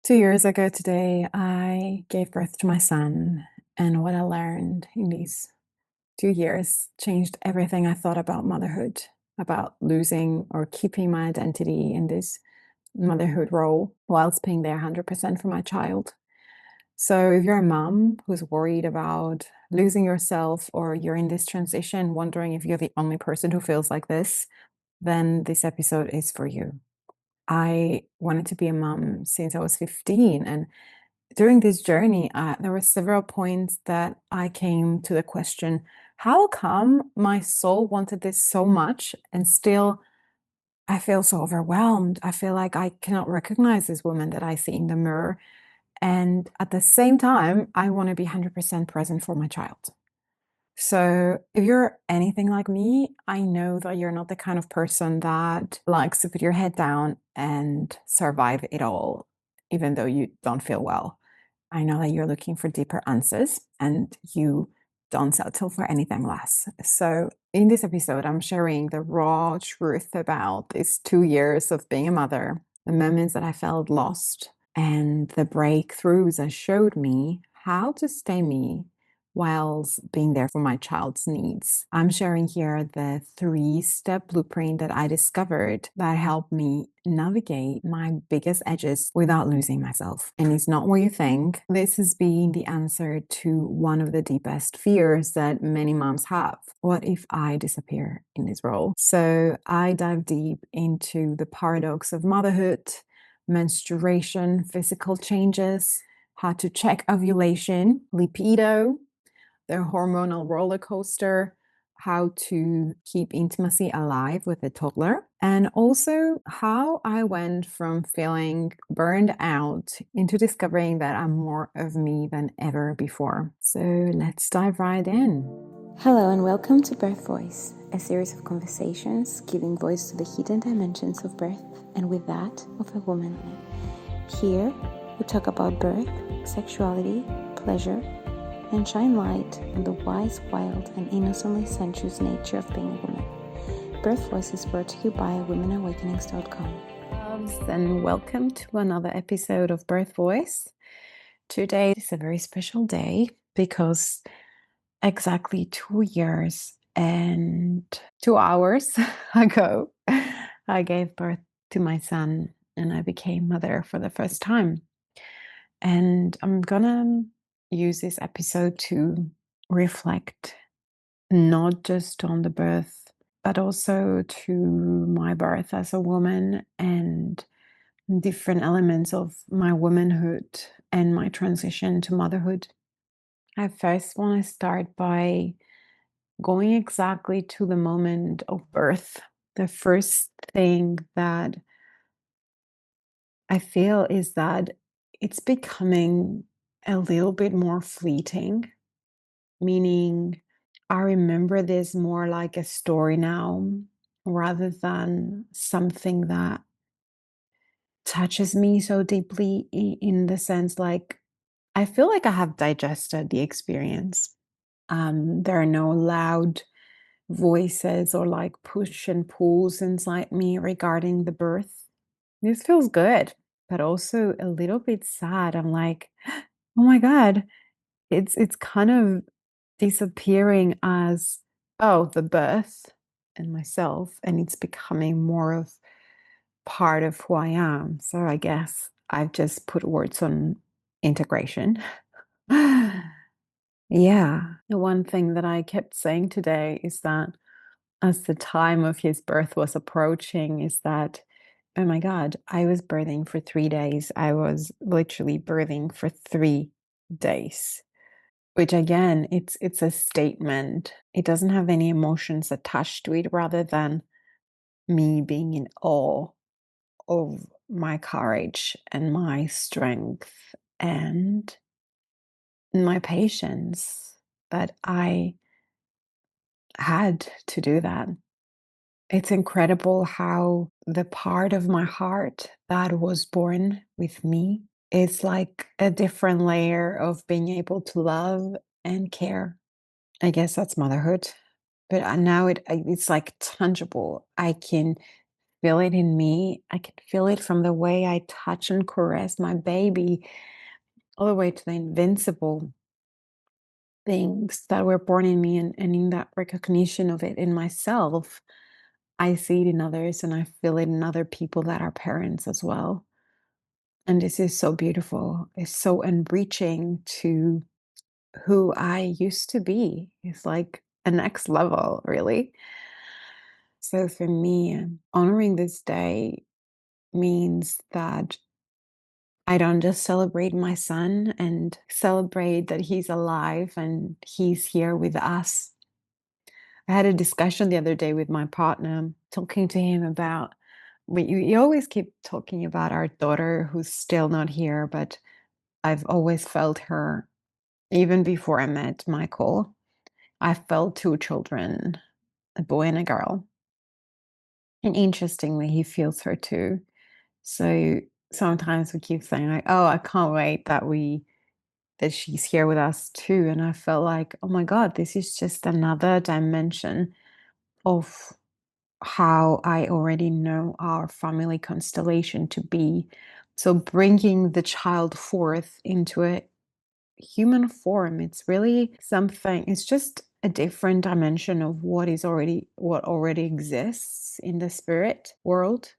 2 years ago today, I gave birth to my son, and what I learned in these 2 years changed everything I thought about motherhood, about losing or keeping my identity in this motherhood role whilst being there 100% for my child. So, if you're a mom who's worried about losing yourself, or you're in this transition wondering if you're the only person who feels like this, then this episode is for you. I wanted to be a mom since I was 15, and during this journey, there were several points that I came to the question, how come my soul wanted this so much and still I feel so overwhelmed? I feel like I cannot recognize this woman that I see in the mirror. And at the same time, I want to be 100% present for my child. So, if you're anything like me, I know that you're not the kind of person that likes to put your head down and survive it all, even though you don't feel well. I know that you're looking for deeper answers and you don't settle for anything less. So, in this episode, I'm sharing the raw truth about these 2 years of being a mother, the moments that I felt lost, and the breakthroughs that showed me how to stay me whilst being there for my child's needs. I'm sharing here the 3-step blueprint that I discovered that helped me navigate my biggest edges without losing myself. And it's not what you think. This has been the answer to one of the deepest fears that many moms have. What if I disappear in this role? So I dive deep into the paradox of motherhood, menstruation, physical changes, how to check ovulation, libido, the hormonal roller coaster, how to keep intimacy alive with a toddler, and also how I went from feeling burned out into discovering that I'm more of me than ever before. So let's dive right in. Hello and welcome to Birth Voice, a series of conversations giving voice to the hidden dimensions of birth and with that of a woman. Here, we talk about birth, sexuality, pleasure, and shine light on the wise, wild, and innocently sensuous nature of being a woman. Birth Voice is brought to you by womanawakenings.com. And welcome to another episode of Birth Voice. Today is a very special day because exactly 2 years and 2 hours ago, I gave birth to my son and I became mother for the first time. And I'm gonna use this episode to reflect not just on the birth, but also to my birth as a woman and different elements of my womanhood and my transition to motherhood. I first want to start by going exactly to the moment of birth. The first thing that I feel is that it's becoming a little bit more fleeting, meaning I remember this more like a story now rather than something that touches me so deeply in the sense like I feel like I have digested the experience. There are no loud voices or like push and pulls inside me regarding the birth. This feels good, but also a little bit sad. I'm like, oh my God, it's kind of disappearing as the birth and myself, and it's becoming more of part of who I am. So I guess I've just put words on integration. Yeah. The one thing that I kept saying today is that as the time of his birth was approaching, is that, oh my God, I was birthing for 3 days. I was literally birthing for 3 days, which again, it's a statement. It doesn't have any emotions attached to it, rather than me being in awe of my courage and my strength and my patience that I had to do that. It's incredible how the part of my heart that was born with me is like a different layer of being able to love and care. I guess that's motherhood. But now it's like tangible. I can feel it in me. I can feel it from the way I touch and caress my baby, all the way to the invincible things that were born in me, and in that recognition of it in myself, I see it in others and I feel it in other people that are parents as well. And this is so beautiful. It's so enriching to who I used to be. It's like a next level, really. So for me, honoring this day means that I don't just celebrate my son and celebrate that he's alive and he's here with us. I had a discussion the other day with my partner, talking to him about we always keep talking about our daughter who's still not here, but I've always felt her even before I met Michael. I felt two children, a boy and a girl. And interestingly, he feels her too. So sometimes we keep saying like, "Oh, I can't wait that she's here with us too." And I felt like, "Oh my God, this is just another dimension of how I already know our family constellation to be." So bringing the child forth into a human form, it's really something, it's just a different dimension of what already exists in the spirit world.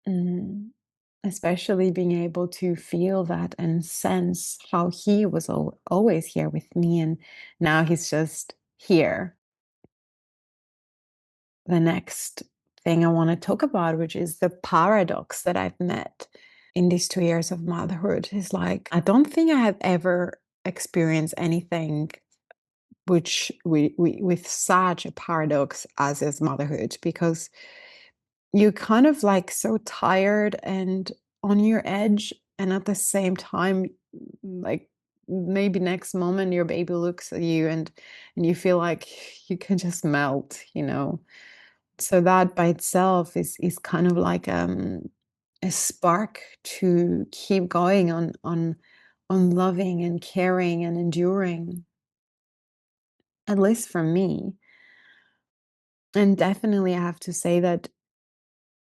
Mm. Especially being able to feel that and sense how he was always here with me, and now he's just here. The next thing I want to talk about, which is the paradox that I've met in these 2 years of motherhood, is like, I don't think I have ever experienced anything which we with such a paradox as is motherhood, because you're kind of like so tired and on your edge, and at the same time, like maybe next moment your baby looks at you and you feel like you can just melt, you know. So that by itself is kind of like a spark to keep going on loving and caring and enduring, at least for me. And definitely I have to say that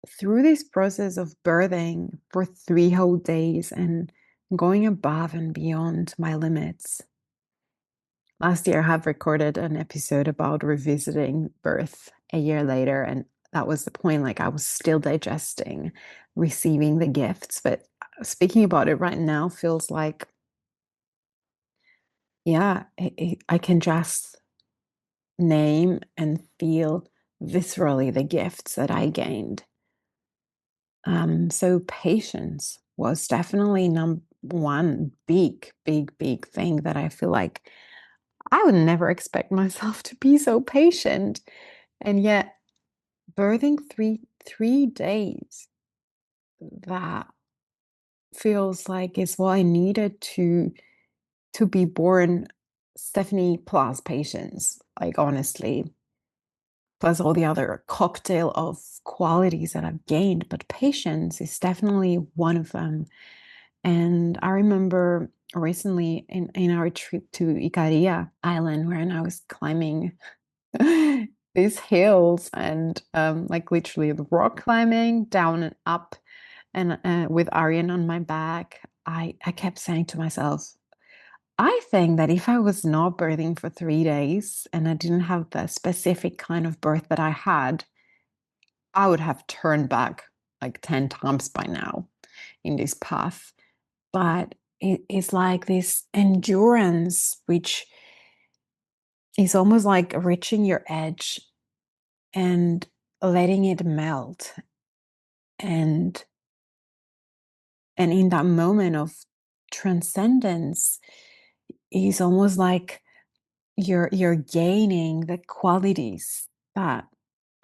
through this process of birthing for 3 whole days and going above and beyond my limits. Last year, I have recorded an episode about revisiting birth a year later, and that was the point. Like, I was still digesting receiving the gifts, but speaking about it right now feels like, yeah, I can just name and feel viscerally the gifts that I gained. So patience was definitely number one big thing that I feel like I would never expect myself to be so patient. And yet birthing three days, that feels like is what I needed to be born Stephanie plus patience, like honestly, plus all the other cocktail of qualities that I've gained. But patience is definitely one of them. And I remember recently in our trip to Ikaria Island, where I was climbing these hills and like literally the rock climbing down and up, and with Aryan on my back, I kept saying to myself, I think that if I was not birthing for 3 days and I didn't have the specific kind of birth that I had, I would have turned back like 10 times by now in this path. But it is like this endurance, which is almost like reaching your edge and letting it melt. And in that moment of transcendence is almost like you're gaining the qualities that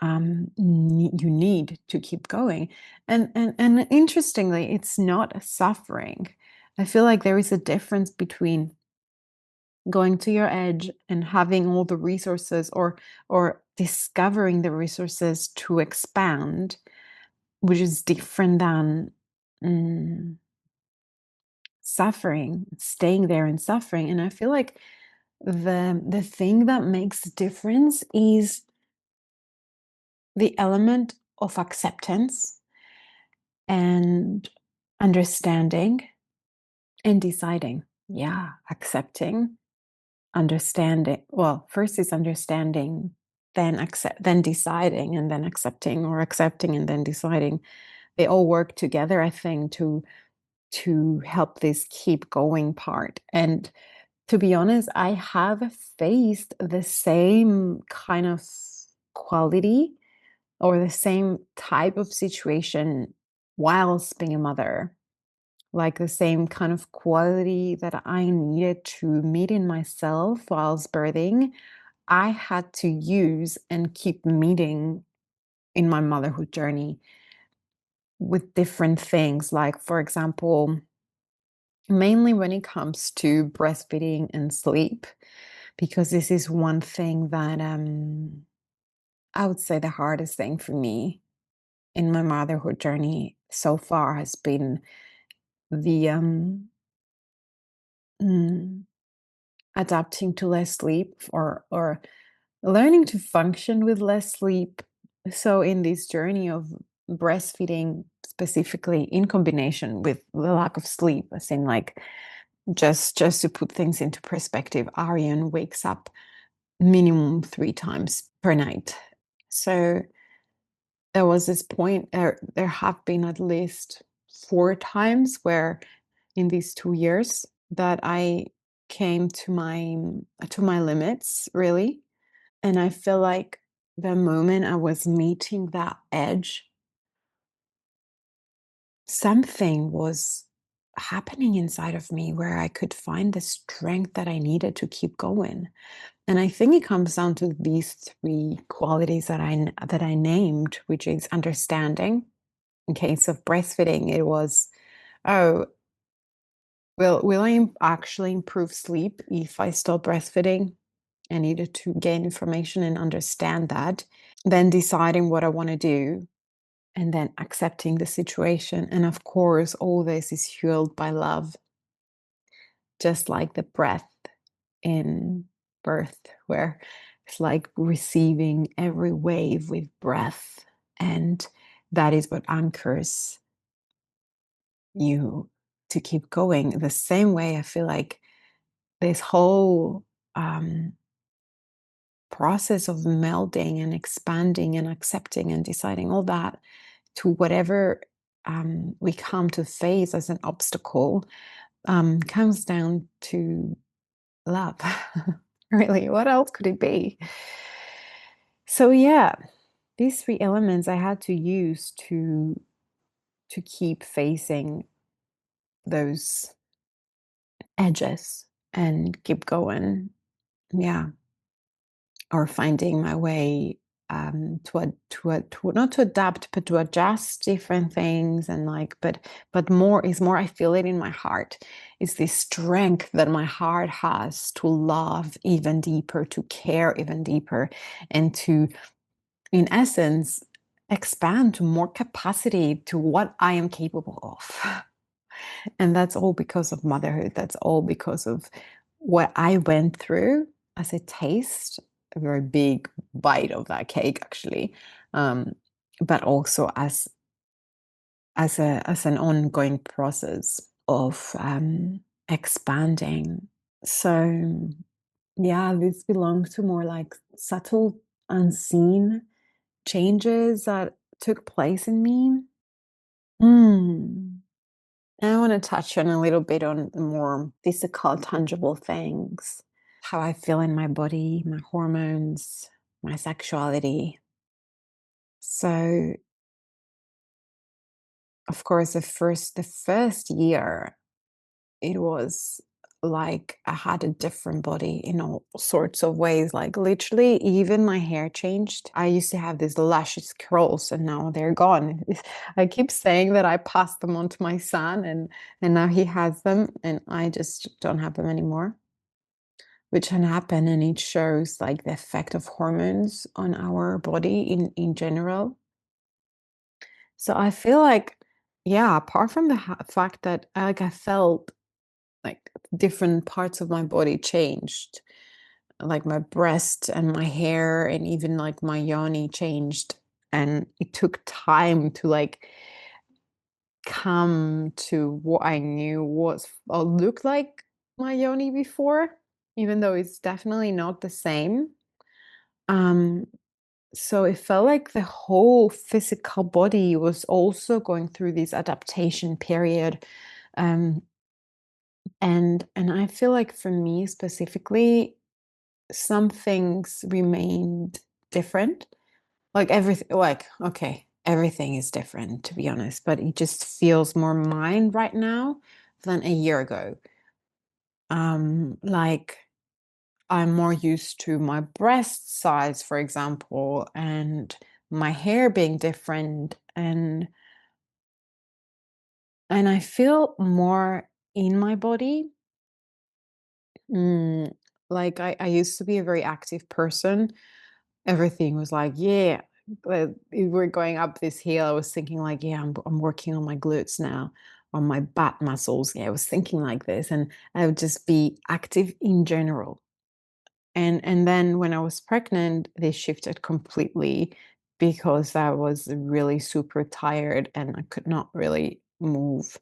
you need to keep going. And interestingly, it's not suffering. I feel like there is a difference between going to your edge and having all the resources, or discovering the resources to expand, which is different than mm, suffering, staying there and suffering. And I feel like the thing that makes the difference is the element of acceptance and understanding and deciding. Yeah, accepting, understanding. Well, first is understanding, then accept, then deciding, and then accepting, or accepting and then deciding. They all work together, I think, to help this keep going part. And to be honest, I have faced the same kind of quality or the same type of situation whilst being a mother, like the same kind of quality that I needed to meet in myself whilst birthing, I had to use and keep meeting in my motherhood journey with different things. Like, for example, mainly when it comes to breastfeeding and sleep, because this is one thing that I would say the hardest thing for me in my motherhood journey so far has been the mm, adapting to less sleep, or learning to function with less sleep. So in this journey of breastfeeding, specifically in combination with the lack of sleep, as in like just to put things into perspective, Aryan wakes up minimum 3 times per night. So there was this point, there have been at least 4 times where in these 2 years that I came to my limits, really. And I feel like the moment I was meeting that edge, something was happening inside of me where I could find the strength that I needed to keep going. And I think it comes down to these three qualities that I named, which is understanding. In case of breastfeeding, it was, oh, will I actually improve sleep if I stop breastfeeding? I needed to gain information and understand that. Then deciding what I want to do, and then accepting the situation. And of course, all this is fueled by love, just like the breath in birth, where it's like receiving every wave with breath. And that is what anchors you to keep going. The same way I feel like this whole um, process of melding and expanding and accepting and deciding all that to whatever we come to face as an obstacle comes down to love. Really, what else could it be? So yeah, these three elements I had to use to keep facing those edges and keep going. Yeah, or finding my way to not to adapt but to adjust different things, and like but more is more. I feel it in my heart, is this strength that my heart has to love even deeper, to care even deeper, and to, in essence, expand to more capacity to what I am capable of. And that's all because of motherhood. That's all because of what I went through as a taste, a very big bite of that cake, actually, um, but also as an ongoing process of expanding. So yeah, this belongs to more like subtle, unseen changes that took place in me. Mm. I want to touch on a little bit on the more physical, tangible things, how I feel in my body, my hormones, my sexuality. So, of course, the first year, it was like I had a different body in all sorts of ways. Like literally, even my hair changed. I used to have these luscious curls, and now they're gone. I keep saying that I passed them on to my son, and now he has them, and I just don't have them anymore. Which can happen, and it shows like the effect of hormones on our body in general. So I feel like, yeah, apart from the fact that I felt like different parts of my body changed, like my breast and my hair and even like my yoni changed. and it took time to like come to what I knew was or looked like my yoni before, even though it's definitely not the same. Um, so it felt like the whole physical body was also going through this adaptation period. Um, and I feel like for me specifically, some things remained different. Like everything, like, okay, everything is different to be honest, but it just feels more mine right now than a year ago. Like I'm more used to my breast size, for example, and my hair being different, and I feel more in my body. Mm, like I used to be a very active person. Everything was like, yeah, if we're going up this hill. I was thinking like, yeah, I'm working on my glutes now, on my butt muscles. Yeah, I was thinking like this, and I would just be active in general. And then when I was pregnant, they shifted completely because I was really super tired and I could not really move.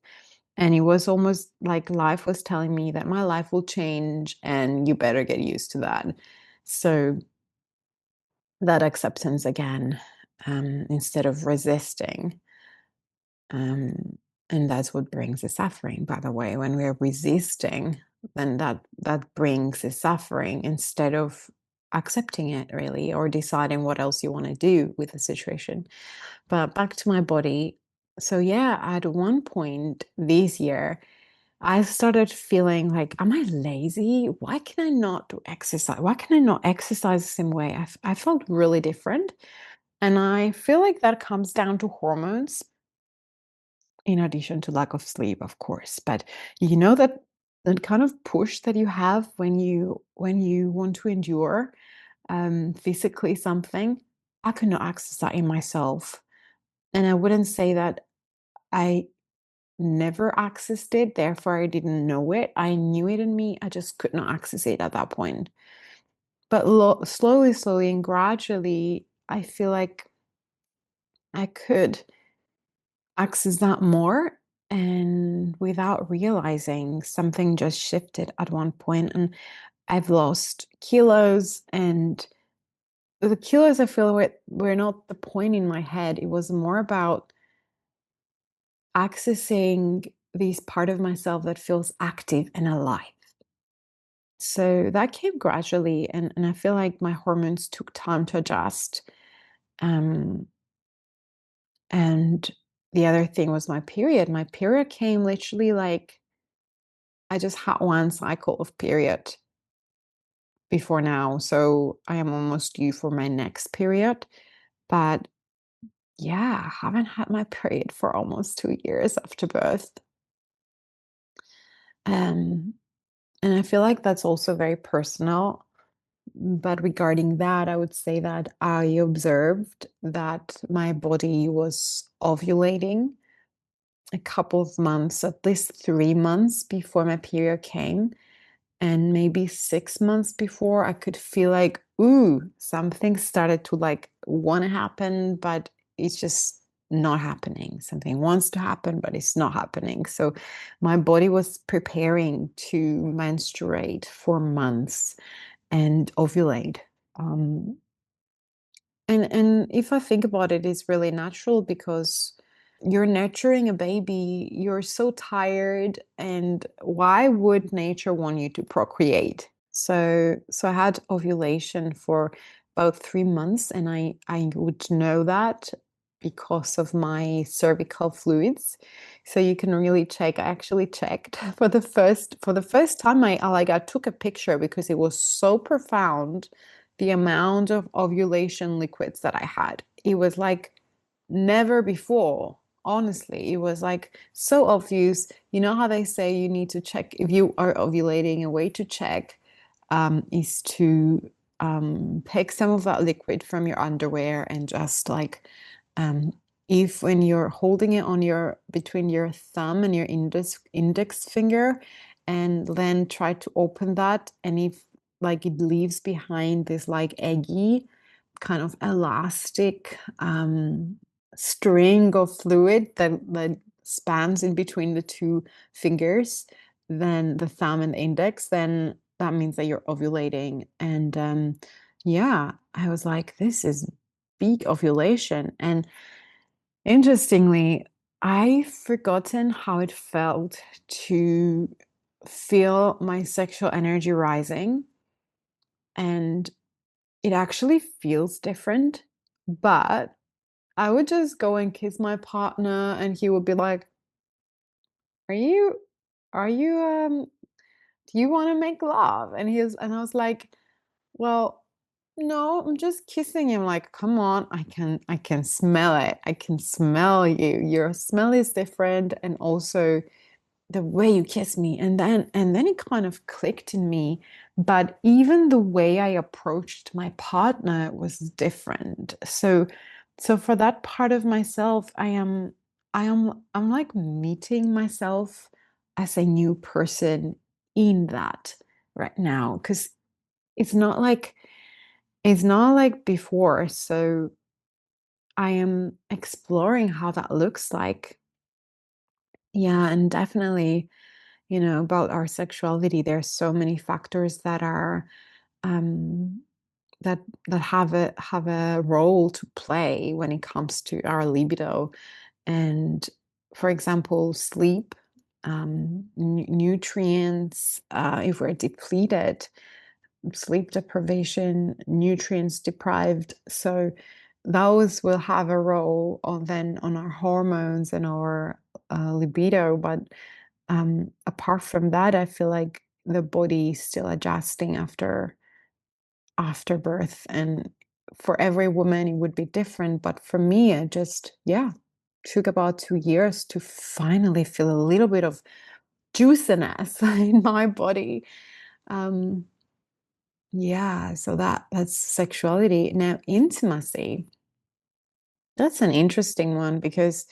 And it was almost like life was telling me that my life will change and you better get used to that. So that acceptance again, instead of resisting. Um, and that's what brings the suffering, by the way. When we're resisting, then that brings the suffering instead of accepting it really or deciding what else you want to do with the situation. But back to my body. So yeah, at one point this year, I started feeling like, am I lazy? Why can I not do exercise? Why can I not exercise the same way? I felt really different. And I feel like that comes down to hormones in addition to lack of sleep, of course. But you know that kind of push that you have when you want to endure physically something. I could not access that in myself. And I wouldn't say that I never accessed it, therefore I didn't know it. I knew it in me. I just could not access it at that point. But slowly, slowly, and gradually, I feel like I could access that more. And without realizing, something just shifted at one point, and I've lost kilos. And the kilos, I feel, were not the point in my head. It was more about accessing this part of myself that feels active and alive. So that came gradually, and I feel like my hormones took time to adjust. Um, and the other thing was my period. My period came literally like I just had one cycle of period before now. So I am almost due for my next period. But yeah, I haven't had my period for almost 2 years after birth. Um, and I feel like that's also very personal. But regarding that, I would say that I observed that my body was ovulating a couple of months, at least 3 months before my period came. And maybe 6 months before, I could feel like, ooh, something started to like want to happen, but it's just not happening. Something wants to happen, but it's not happening. So my body was preparing to menstruate for months and ovulate. Um, and if I think about it, it's really natural because you're nurturing a baby, you're so tired, and why would nature want you to procreate? So I had ovulation for about 3 months, and I would know that because of my cervical fluids. So you can really check. I actually checked for the first time. I took a picture because it was so profound, the amount of ovulation liquids that I had. It was like never before. Honestly, it was like so obvious. You know how they say you need to check if you are ovulating, a way to check is to take some of that liquid from your underwear and just like um, if when you're holding it on your between your thumb and your index finger, and then try to open that, and if like it leaves behind this like eggy kind of elastic string of fluid that spans in between the two fingers, then the thumb and the index, then that means that you're ovulating. And yeah, I was like, this is peak ovulation. And interestingly, I've forgotten how it felt to feel my sexual energy rising. And it actually feels different, but I would just go and kiss my partner and he would be like, "Are you are you do you want to make love?" And I was like, "Well, no, I'm just kissing him." Like, "Come on, I can smell it. I can smell you. Your smell is different and also the way you kiss me." And then it kind of clicked in me, but even the way I approached my partner was different. So for that part of myself, I'm like meeting myself as a new person in that right now, because it's not like it's not like before. So I am exploring how that looks like. Yeah, and definitely, about our sexuality, there's so many factors that are um that have a role to play when it comes to our libido. And for example, sleep, nutrients, if we're depleted, sleep deprivation, nutrients deprived. So those will have a role on our hormones and our libido. But apart from that, I feel like the body is still adjusting after birth. And for every woman, it would be different. But for me, it just, yeah, took about 2 years to finally feel a little bit of juiciness in my body. Um, yeah, so that's sexuality. Now, intimacy, that's an interesting one because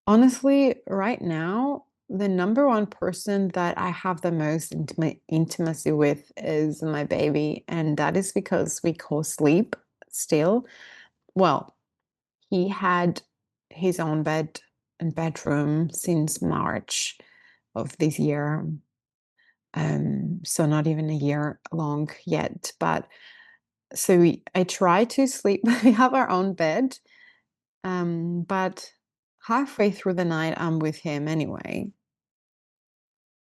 honestly, right now, the number one person that I have the most intimacy with is my baby. And that is because we co-sleep still. Well, he had his own bed and bedroom since March of this year. So not even a year long yet. But so I try to sleep. We have our own bed. But halfway through the night, I'm with him anyway.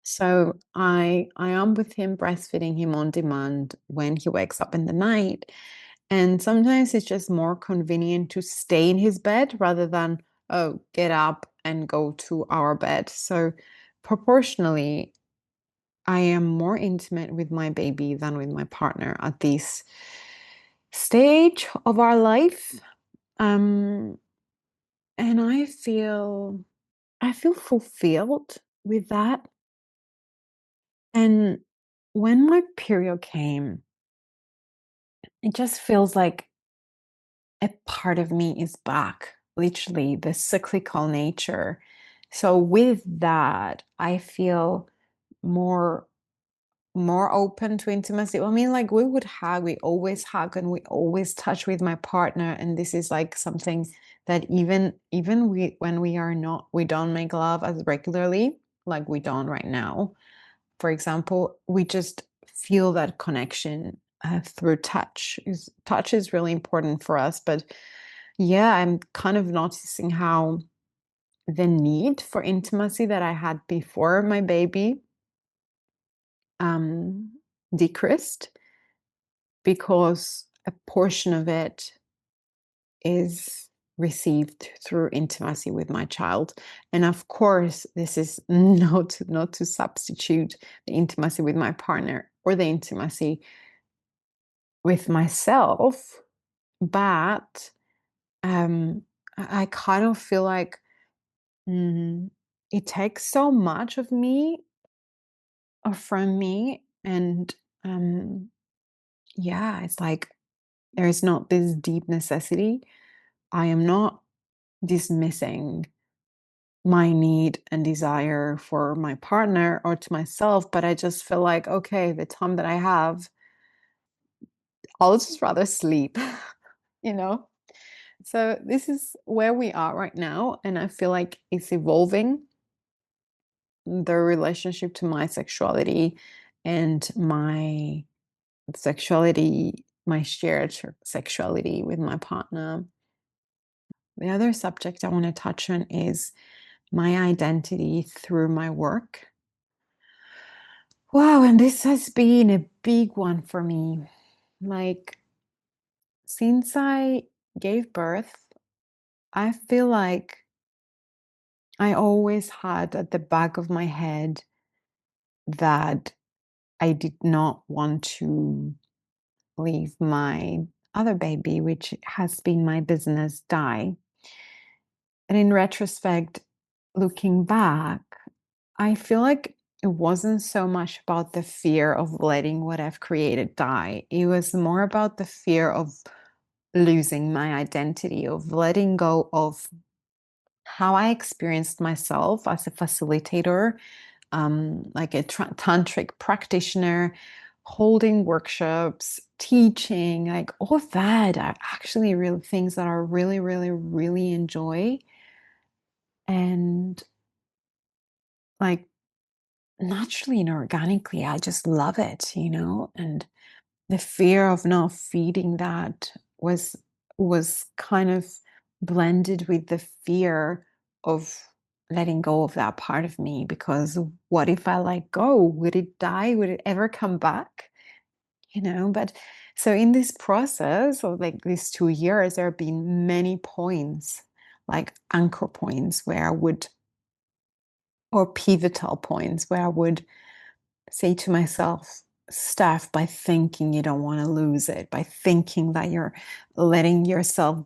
So I am with him, breastfeeding him on demand when he wakes up in the night. And sometimes it's just more convenient to stay in his bed rather than, oh, get up and go to our bed. So proportionally, I am more intimate with my baby than with my partner at this stage of our life. Um, and I feel fulfilled with that. And when my period came, it just feels like a part of me is back, literally, the cyclical nature. So with that, I feel more more open to intimacy. I mean, like we always hug and we always touch with my partner. And this is like something that even we when we are not we don't make love as regularly, like we don't right now. For example, we just feel that connection through touch is really important for us. But yeah, I'm kind of noticing how the need for intimacy that I had before my baby um, decreased because a portion of it is received through intimacy with my child. And of course, this is not to substitute the intimacy with my partner or the intimacy with myself, but I kind of feel like mm, it takes so much of me or from me. And um, yeah, it's like there is not this deep necessity. I am not dismissing my need and desire for my partner or to myself, but I just feel like, okay, the time that I have, I'll just rather sleep. you know? So this is where we are right now, and I feel like it's evolving the relationship to my sexuality and my sexuality, my shared sexuality with my partner. The other subject I want to touch on is my identity through my work. Wow, and this has been a big one for me. Like, since I gave birth, I feel like I always had at the back of my head that I did not want to leave my other baby, which has been my business, die. And in retrospect, looking back, I feel like it wasn't so much about the fear of letting what I've created die. It was more about the fear of losing my identity, of letting go of how I experienced myself as a facilitator, like a tantric practitioner, holding workshops, teaching, like all of that are actually real things that I really, really, really enjoy. And like naturally and organically, I just love it, and the fear of not feeding that was kind of blended with the fear of letting go of that part of me, because what if I let go? Would it die? Would it ever come back? But so in this process of like these 2 years, there have been many points, like anchor points where I would, or pivotal points where I would say to myself, Steph, by thinking you don't want to lose it, by thinking that you're letting yourself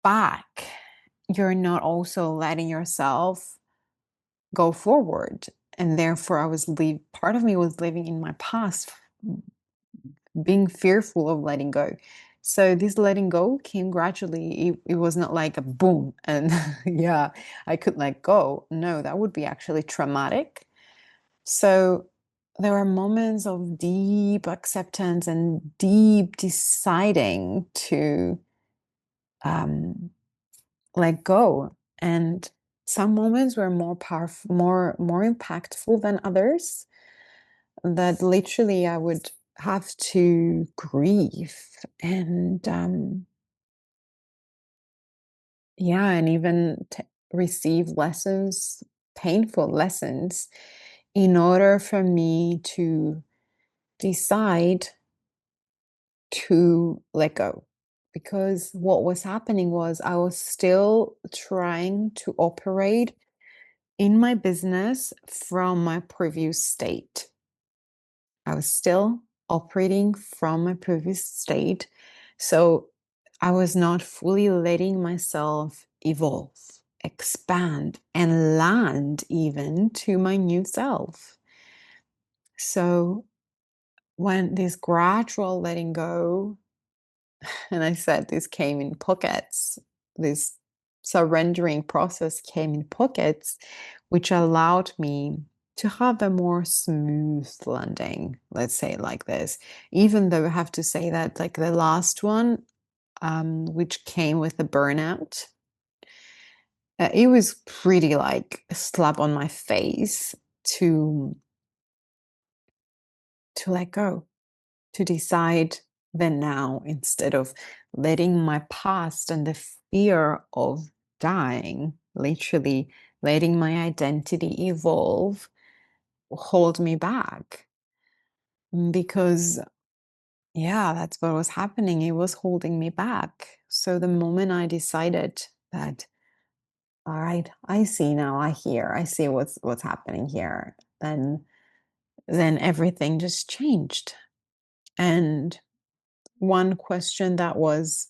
back, you're not also letting yourself go forward. And therefore, part of me was living in my past, being fearful of letting go. So this letting go came gradually. It was not like a boom and yeah, I could let go. No, that would be actually traumatic. So there are moments of deep acceptance and deep deciding to um, let go. And some moments were more powerful, more impactful than others. That literally I would have to grieve and yeah, and even receive lessons, painful lessons, in order for me to decide to let go. Because what was happening was I was still trying to operate in my business from my previous state. I was still operating from my previous state. So I was not fully letting myself evolve, expand, and land even to my new self. So when this gradual letting go, and I said this came in pockets. This surrendering process came in pockets, which allowed me to have a more smooth landing, let's say it like this. Even though I have to say that, like the last one, which came with the burnout, it was pretty like a slap on my face to let go, to decide the now instead of letting my past and the fear of dying, literally letting my identity evolve, hold me back. Because, yeah, that's what was happening. It was holding me back. So the moment I decided that, all right, I see now, I hear, I see what's happening here, then everything just changed. And one question that was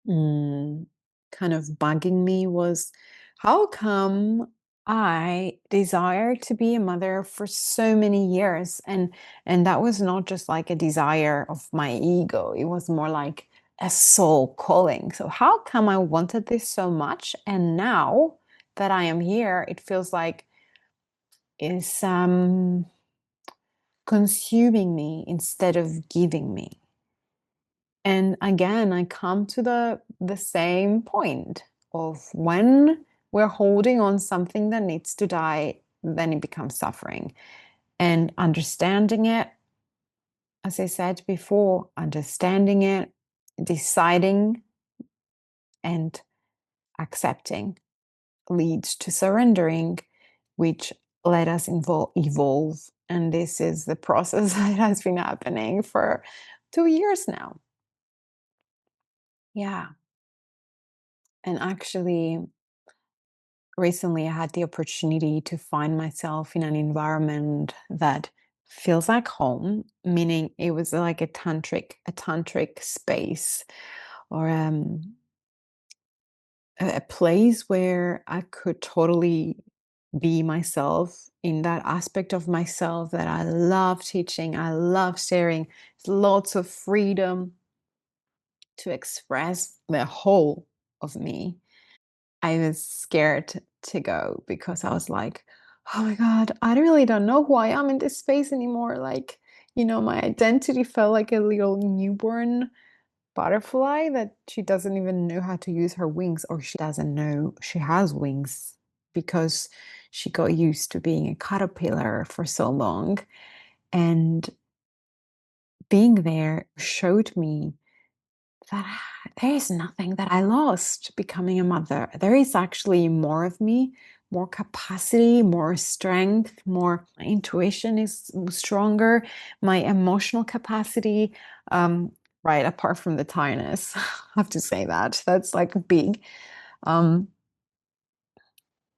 mm, kind of bugging me was, how come I desired to be a mother for so many years, and that was not just like a desire of my ego, it was more like a soul calling. So how come I wanted this so much, and now that I am here, it feels like it's consuming me instead of giving me. And again, I come to the same point of when we're holding on something that needs to die, then it becomes suffering. And understanding it, as I said before, understanding it, deciding and accepting leads to surrendering, which let us evolve. And this is the process that has been happening for 2 years now. Yeah. And actually, recently I had the opportunity to find myself in an environment that feels like home, meaning it was like a tantric space, or a place where I could totally be myself in that aspect of myself that I love teaching, I love sharing. Lots of freedom to express the whole of me. I was scared to go because I was like, oh my God, I really don't know who I am in this space anymore. Like, my identity felt like a little newborn butterfly that she doesn't even know how to use her wings, or she doesn't know she has wings because she got used to being a caterpillar for so long. And being there showed me that there is nothing that I lost becoming a mother. There is actually more of me, more capacity, more strength, more my intuition is stronger, my emotional capacity, right, apart from the tiredness. I have to say that. That's like big. Um,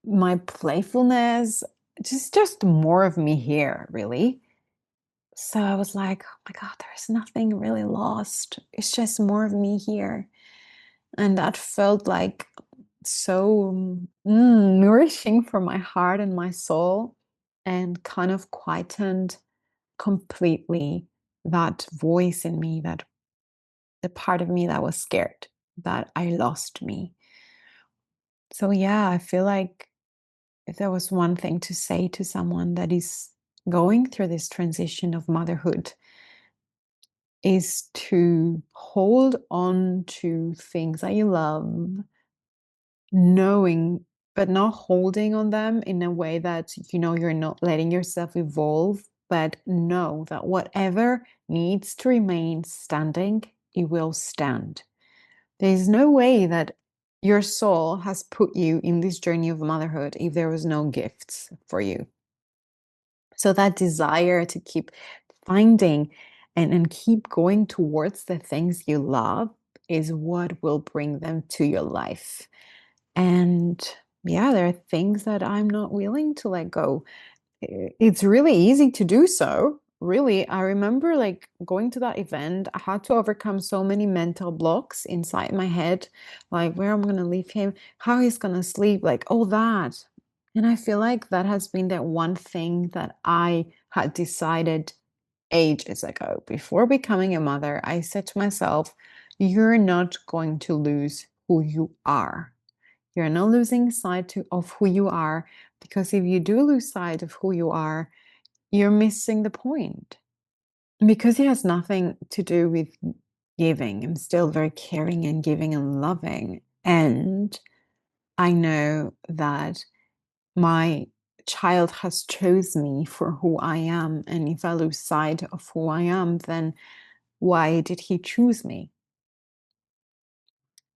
my playfulness, just more of me here, really. So I was like, oh my God, there's nothing really lost. It's just more of me here. And that felt like so nourishing for my heart and my soul, and kind of quietened completely that voice in me, that the part of me that was scared that I lost me. So, yeah, I feel like if there was one thing to say to someone that is going through this transition of motherhood, is to hold on to things that you love, knowing, but not holding on them in a way that, you're not letting yourself evolve, but know that whatever needs to remain standing, it will stand. There's no way that your soul has put you in this journey of motherhood if there was no gifts for you. So that desire to keep finding and keep going towards the things you love is what will bring them to your life. And yeah, there are things that I'm not willing to let go. It's really easy to do so. Really, I remember like going to that event, I had to overcome so many mental blocks inside my head, like where I'm going to leave him, how he's going to sleep, like all that. And I feel like that has been that one thing that I had decided ages ago. Before becoming a mother, I said to myself, you're not going to lose who you are. You're not losing sight of who you are, because if you do lose sight of who you are, you're missing the point. Because it has nothing to do with giving. I'm still very caring and giving and loving. And I know that my child has chosen me for who I am. And if I lose sight of who I am, then why did he choose me?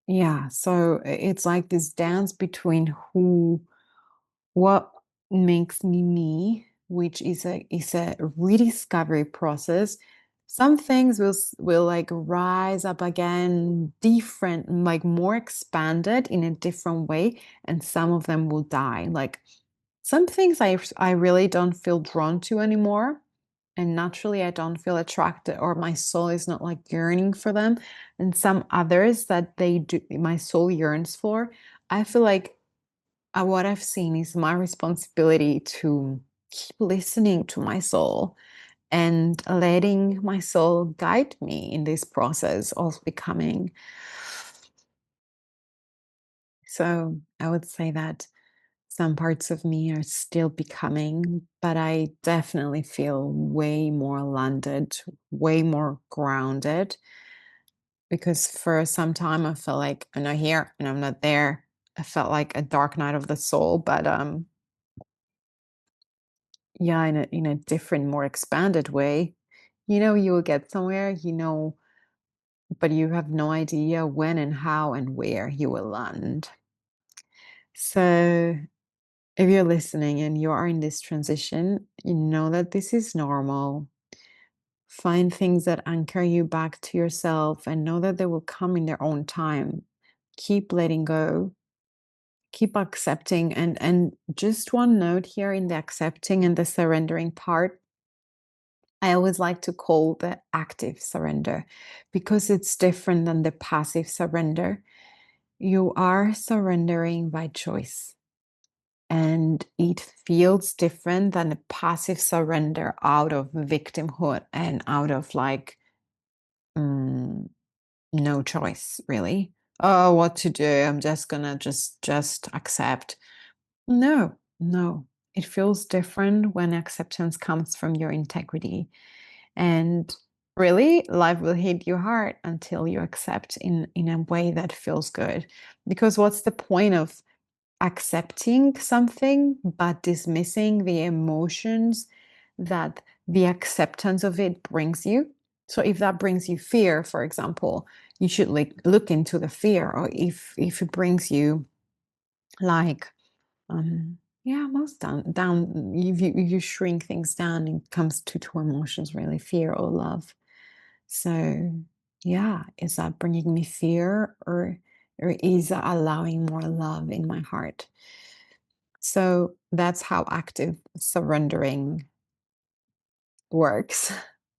Yeah. So it's like this dance between what makes me me, which is a rediscovery process. Some things will like rise up again, different, like more expanded in a different way, and some of them will die. Like some things I really don't feel drawn to anymore, and naturally I don't feel attracted, or my soul is not like yearning for them. And some others that they do, my soul yearns for. I feel like what I've seen is my responsibility to keep listening to my soul and letting my soul guide me in this process of becoming. So I would say that some parts of me are still becoming, but I definitely feel way more landed, way more grounded. because for some time I felt like I'm not here and I'm not there. I felt like a dark night of the soul, but yeah, in a different, more expanded way. You will get somewhere, but you have no idea when and how and where you will land. So if you're listening and you are in this transition, you know that this is normal. Find things that anchor you back to yourself and know that they will come in their own time. Keep letting go, keep accepting. And just one note here in the accepting and the surrendering part, I always like to call the active surrender because it's different than the passive surrender. You are surrendering by choice. And it feels different than a passive surrender out of victimhood and out of like mm, no choice, really. Oh, what to do? I'm just gonna just accept. No, no. It feels different when acceptance comes from your integrity. And really, life will hit you hard until you accept in a way that feels good. Because what's the point of accepting something but dismissing the emotions that the acceptance of it brings you? So if that brings you fear, for example, you should like look into the fear. Or if it brings you like yeah, most down if you shrink things down, it comes to two emotions really, fear or love. So yeah, is that bringing me fear, or is that allowing more love in my heart? So that's how active surrendering works.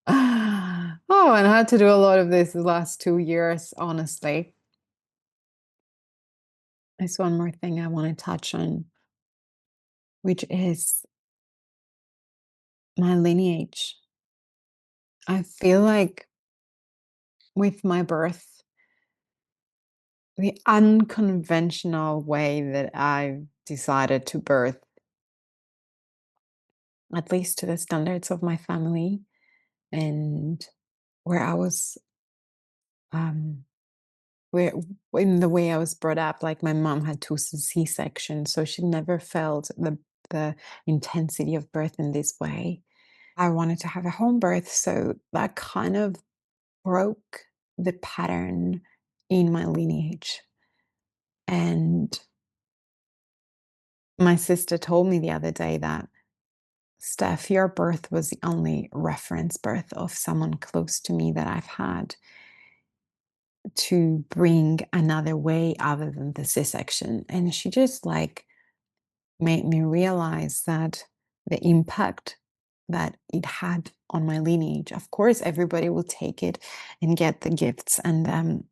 Oh, and I had to do a lot of this the last 2 years, honestly. There's one more thing I want to touch on, which is my lineage. I feel like with my birth, the unconventional way that I decided to birth, at least to the standards of my family, and where I was, um, where in the way I was brought up, like my mom had two C-sections, so she never felt the intensity of birth in this way. I wanted to have a home birth, so that kind of broke the pattern in my lineage. And my sister told me the other day that, Steph, your birth was the only reference birth of someone close to me that I've had to bring another way other than the C-section. And she just like made me realize that the impact that it had on my lineage. Of course, everybody will take it and get the gifts and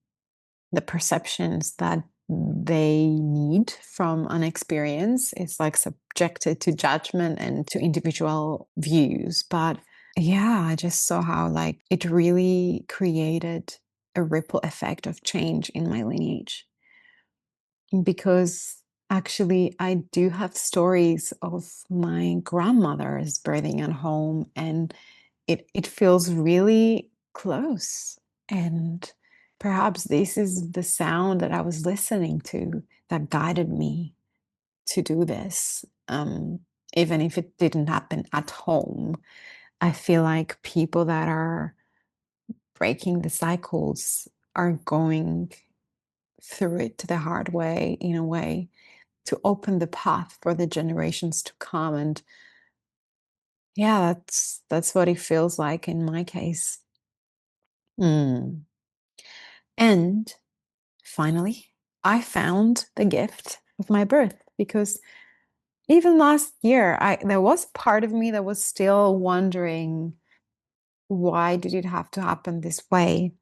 the perceptions that they need from an experience. It's like subjected to judgment and to individual views. But yeah, I just saw how like it really created a ripple effect of change in my lineage. Because actually, I do have stories of my grandmother's birthing at home, and it feels really close. And perhaps this is the sound that I was listening to that guided me to do this. Even if it didn't happen at home, I feel like people that are breaking the cycles are going through it the hard way, in a way, to open the path for the generations to come. And yeah, that's what it feels like in my case. Mm. And finally, I found the gift of my birth, because even last year, there was part of me that was still wondering, why did it have to happen this way?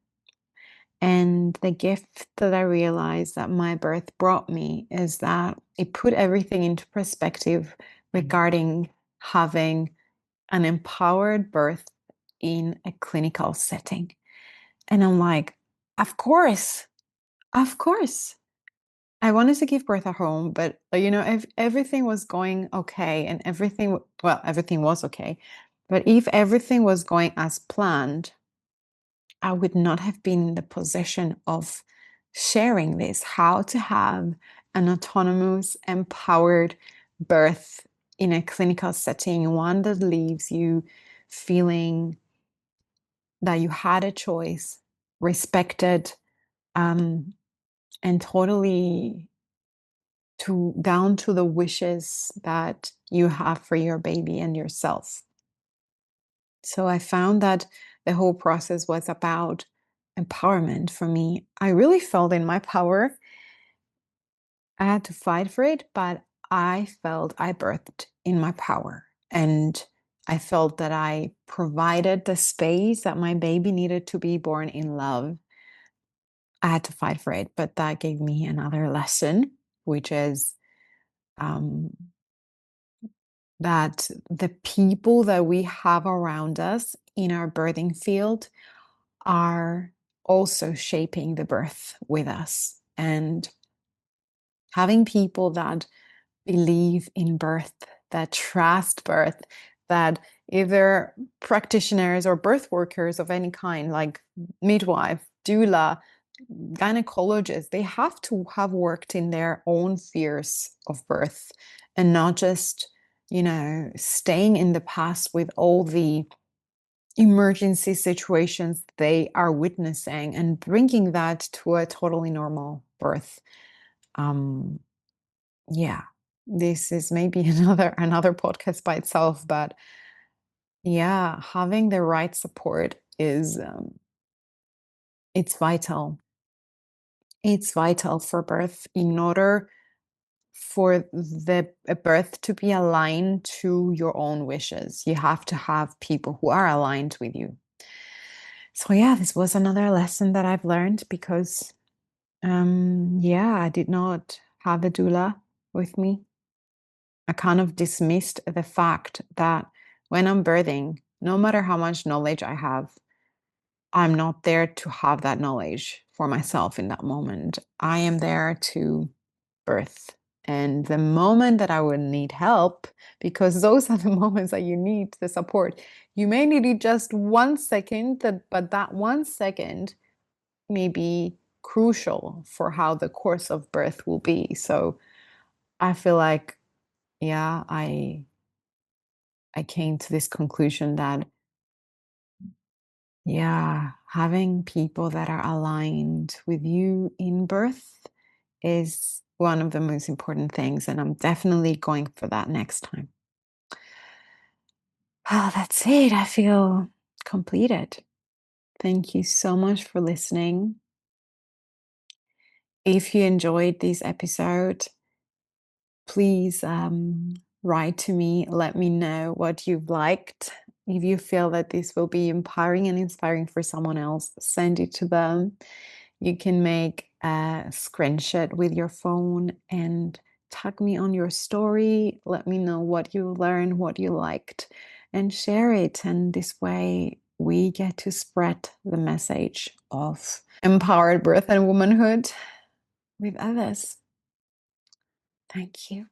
And the gift that I realized that my birth brought me is that it put everything into perspective regarding having an empowered birth in a clinical setting. And I'm like, of course, of course. I wanted to give birth at home, but if everything was going okay and everything was okay, but if everything was going as planned, I would not have been in the position of sharing this, how to have an autonomous, empowered birth in a clinical setting, one that leaves you feeling that you had a choice, respected, um, and totally down to the wishes that you have for your baby and yourself. So I found that the whole process was about empowerment for me. I really felt in my power. I had to fight for it, but I felt I birthed in my power. And I felt that I provided the space that my baby needed to be born in love. I had to fight for it, but that gave me another lesson, which is um, that the people that we have around us in our birthing field are also shaping the birth with us. And having people that believe in birth, that trust birth, that either practitioners or birth workers of any kind, like midwife, doula, gynecologists, they have to have worked in their own fears of birth and not just, staying in the past with all the emergency situations they are witnessing and bringing that to a totally normal birth. Um, yeah, this is maybe another podcast by itself, but yeah, having the right support is it's vital. It's vital for birth in order for the birth to be aligned to your own wishes. You have to have people who are aligned with you. So yeah, this was another lesson that I've learned because yeah, I did not have a doula with me. I kind of dismissed the fact that when I'm birthing, no matter how much knowledge I have, I'm not there to have that knowledge for myself in that moment. I am there to birth. And the moment that I would need help, because those are the moments that you need the support, you may need it just 1 second, but that 1 second may be crucial for how the course of birth will be. So I feel like, yeah, I came to this conclusion that, yeah, having people that are aligned with you in birth is one of the most important things. And I'm definitely going for that next time. Oh, that's it. I feel completed. Thank you so much for listening. If you enjoyed this episode, please write to me. Let me know what you've liked. If you feel that this will be empowering and inspiring for someone else, send it to them. You can make a screenshot with your phone and tag me on your story. Let me know what you learned, what you liked, and share it. And this way, we get to spread the message of empowered birth and womanhood with others. Thank you.